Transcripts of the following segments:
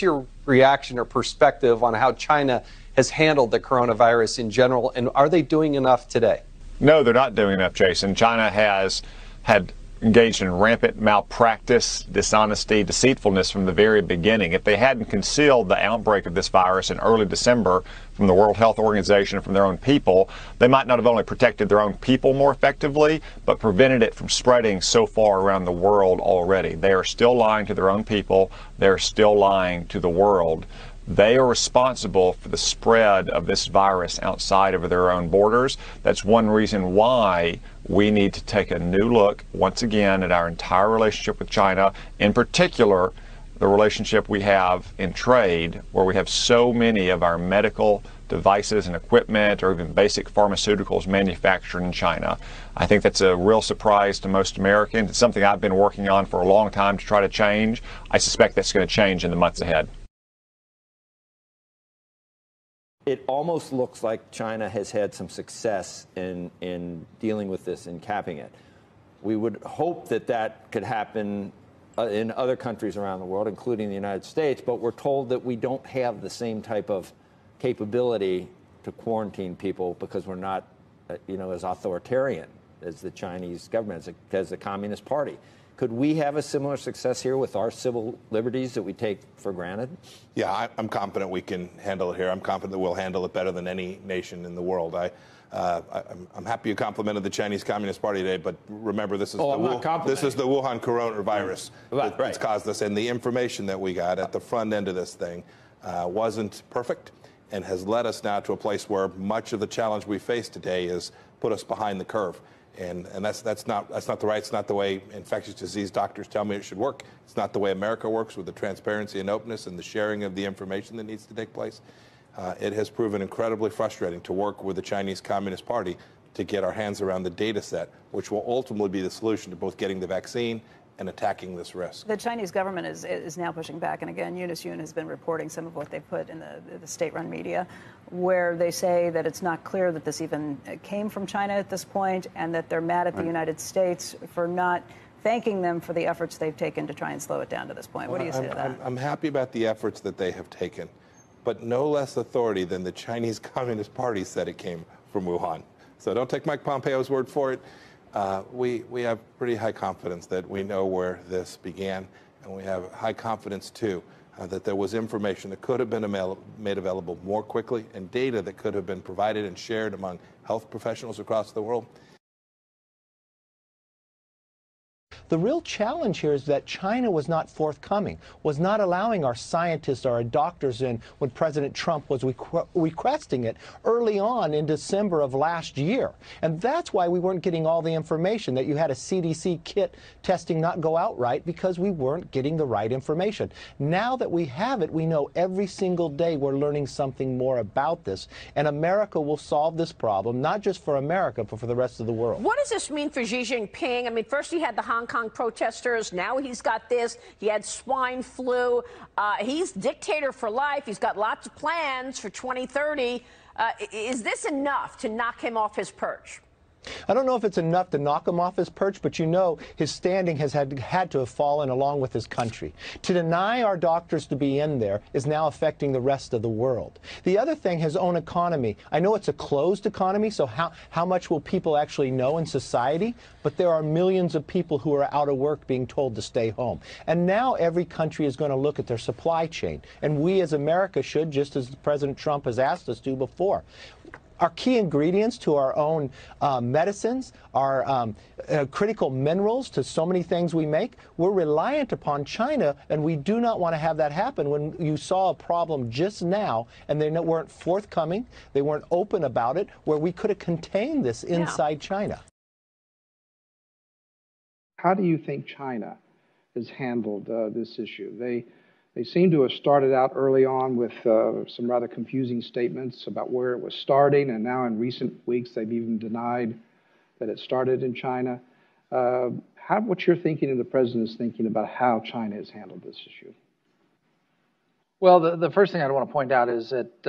your reaction or perspective on how China has handled the coronavirus in general, and are they doing enough today? No, they're not doing enough, Jason. China has had engaged in rampant malpractice, dishonesty, deceitfulness from the very beginning. If they hadn't concealed the outbreak of this virus in early December from the World Health Organization and from their own people, they might not have only protected their own people more effectively, but prevented it from spreading so far around the world already. They are still lying to their own people. They're still lying to the world. They are responsible for the spread of this virus outside of their own borders. That's one reason why we need to take a new look, once again, at our entire relationship with China, in particular, the relationship we have in trade, where we have so many of our medical devices and equipment or even basic pharmaceuticals manufactured in China. I think that's a real surprise to most Americans. It's something I've been working on for a long time to try to change. I suspect that's going to change in the months ahead. It almost looks like China has had some success in dealing with this and capping it. We would hope that that could happen in other countries around the world, including the United States, but we're told that we don't have the same type of capability to quarantine people because we're not, as authoritarian as the Chinese government, as the Communist Party. Could we have a similar success here with our civil liberties that we take for granted? Yeah, I'm confident we can handle it here. I'm confident that we'll handle it better than any nation in the world. I'm happy you complimented the Chinese Communist Party today, but remember, this is the Wuhan coronavirus that's caused this, and the information that we got at the front end of this thing wasn't perfect, and has led us now to a place where much of the challenge we face today is put us behind the curve. And that's not it's not the way infectious disease doctors tell me it should work. It's not the way America works with the transparency and openness and the sharing of the information that needs to take place. It has proven incredibly frustrating to work with the Chinese Communist Party to get our hands around the data set, which will ultimately be the solution to both getting the vaccine and attacking this risk. The Chinese government is now pushing back, and again, Eunice Yoon has been reporting some of what they've put in the state-run media, where they say that it's not clear that this even came from China at this point, and that they're mad at the United States for not thanking them for the efforts they've taken to try and slow it down to this point. What do you say to that? I'm happy about the efforts that they have taken, but no less authority than the Chinese Communist Party said it came from Wuhan. So don't take Mike Pompeo's word for it. We have pretty high confidence that we know where this began, and we have high confidence, too, that there was information that could have been made available more quickly and data that could have been provided and shared among health professionals across the world. The real challenge here is that China was not forthcoming, was not allowing our scientists or our doctors in when President Trump was requesting it early on in December of last year. And that's why we weren't getting all the information, that you had a CDC kit testing not go out right because we weren't getting the right information. Now that we have it, we know every single day we're learning something more about this. And America will solve this problem, not just for America, but for the rest of the world. What does this mean for Xi Jinping? I mean, first he had the Hong Kong protesters. Now he's got this. He had swine flu. He's dictator for life. He's got lots of plans for 2030. Is this enough to knock him off his perch? I don't know if it's enough to knock him off his perch, but you know his standing has had to have fallen along with his country. To deny our doctors to be in there is now affecting the rest of the world. The other thing, his own economy. I know it's a closed economy, so how much will people actually know in society? But there are millions of people who are out of work being told to stay home. And now every country is going to look at their supply chain. And we as America should, just as President Trump has asked us to before. Our key ingredients to our own medicines, our critical minerals to so many things we make, we're reliant upon China, and we do not want to have that happen. When you saw a problem just now and they weren't forthcoming, they weren't open about it, where we could have contained this inside China. How do you think China has handled this issue? They seem to have started out early on with some rather confusing statements about where it was starting, and now in recent weeks they've even denied that it started in China. What's your thinking and the President's thinking about how China has handled this issue? Well, the first thing I'd want to point out is that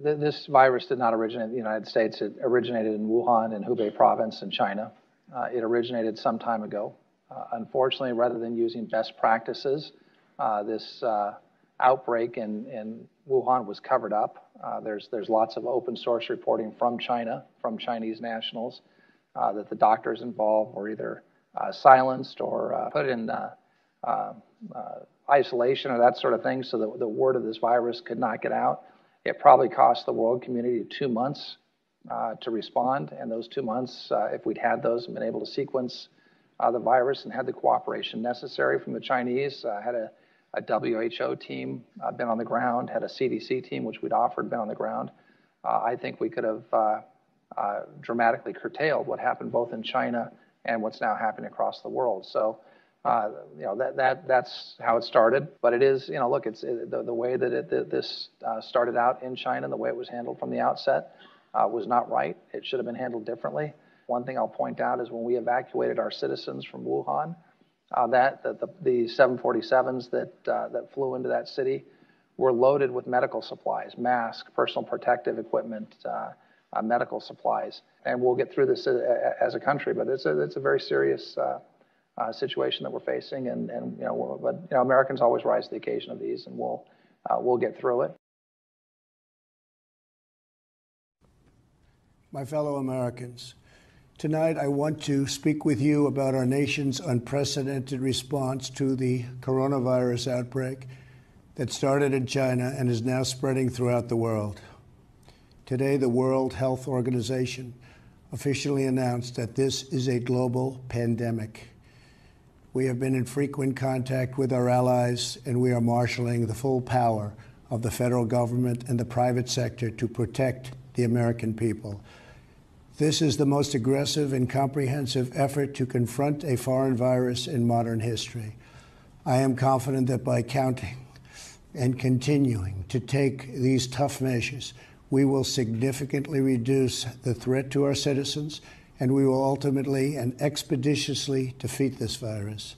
this virus did not originate in the United States. It originated in Wuhan in Hubei province in China. It originated some time ago. Unfortunately, rather than using best practices, this outbreak in Wuhan was covered up. There's lots of open source reporting from China, from Chinese nationals, that the doctors involved were either silenced or put in isolation or that sort of thing, so that the word of this virus could not get out. It probably cost the world community 2 months to respond, and those 2 months, if we'd had those and been able to sequence the virus and had the cooperation necessary from the Chinese, had a WHO team been on the ground, had a CDC team, which we'd offered, been on the ground, I think we could have dramatically curtailed what happened both in China and what's now happening across the world. So, that's how it started. But it is, look, it's the way that this started out in China and the way it was handled from the outset was not right. It should have been handled differently. One thing I'll point out is when we evacuated our citizens from Wuhan, the 747s that flew into that city were loaded with medical supplies, masks, personal protective equipment, medical supplies. And we'll get through this as a country, but it's a very serious situation that we're facing, and Americans always rise to the occasion of these, and we'll get through it. My fellow Americans, tonight I want to speak with you about our nation's unprecedented response to the coronavirus outbreak that started in China and is now spreading throughout the world. Today, the World Health Organization officially announced that this is a global pandemic. We have been in frequent contact with our allies, and we are marshaling the full power of the federal government and the private sector to protect the American people. This is the most aggressive and comprehensive effort to confront a foreign virus in modern history. I am confident that by counting and continuing to take these tough measures, we will significantly reduce the threat to our citizens, and we will ultimately and expeditiously defeat this virus.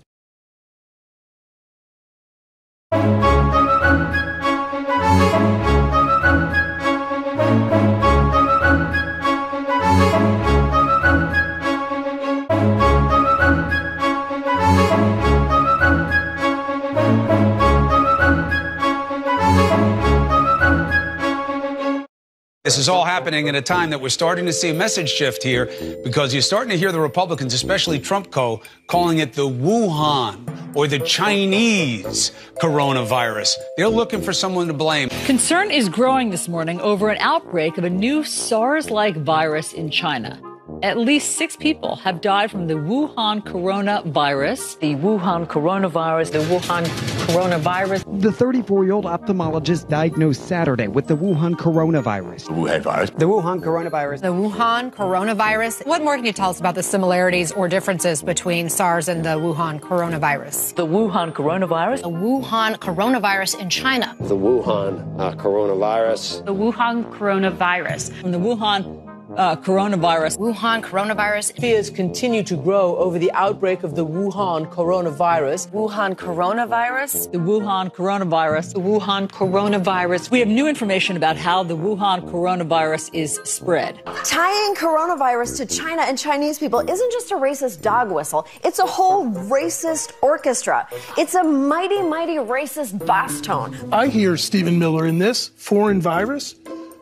This is all happening at a time that we're starting to see a message shift here, because you're starting to hear the Republicans, especially Trump calling it the Wuhan or the Chinese coronavirus. They're looking for someone to blame. Concern is growing this morning over an outbreak of a new SARS-like virus in China. At least 6 people have died from the Wuhan coronavirus. The Wuhan coronavirus. The Wuhan coronavirus. The 34-year-old ophthalmologist diagnosed Saturday with the Wuhan coronavirus. The Wuhan virus. The Wuhan coronavirus. The Wuhan coronavirus. What more can you tell us about the similarities or differences between SARS and the Wuhan coronavirus? The Wuhan coronavirus. The Wuhan coronavirus in China. The Wuhan coronavirus. The Wuhan coronavirus. And the Wuhan coronavirus. Wuhan coronavirus. Fears continue to grow over the outbreak of the Wuhan coronavirus. Wuhan coronavirus. The Wuhan coronavirus. The Wuhan coronavirus. We have new information about how the Wuhan coronavirus is spread. Tying coronavirus to China and Chinese people isn't just a racist dog whistle. It's a whole racist orchestra. It's a mighty, mighty racist bass tone. I hear Stephen Miller in this foreign virus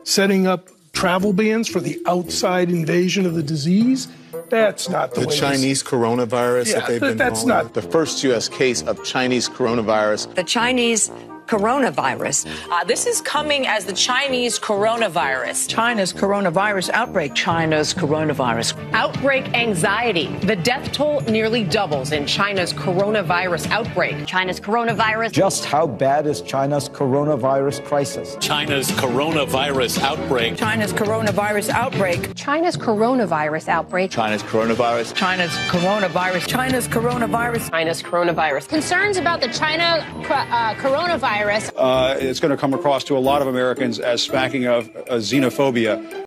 setting up travel bans for the outside invasion of the disease. That's not the way Chinese coronavirus that they've been that's not the first U.S. case of Chinese coronavirus. The Chinese coronavirus. This is coming as the Chinese coronavirus. China's coronavirus outbreak. China's coronavirus. Outbreak anxiety. The death toll nearly doubles in China's coronavirus outbreak. China's coronavirus. Just how bad is China's coronavirus crisis? China's coronavirus outbreak. China's coronavirus outbreak. China's coronavirus outbreak. China's coronavirus. China's coronavirus. China's coronavirus. China's coronavirus. Concerns about the China coronavirus. It's going to come across to a lot of Americans as smacking of xenophobia.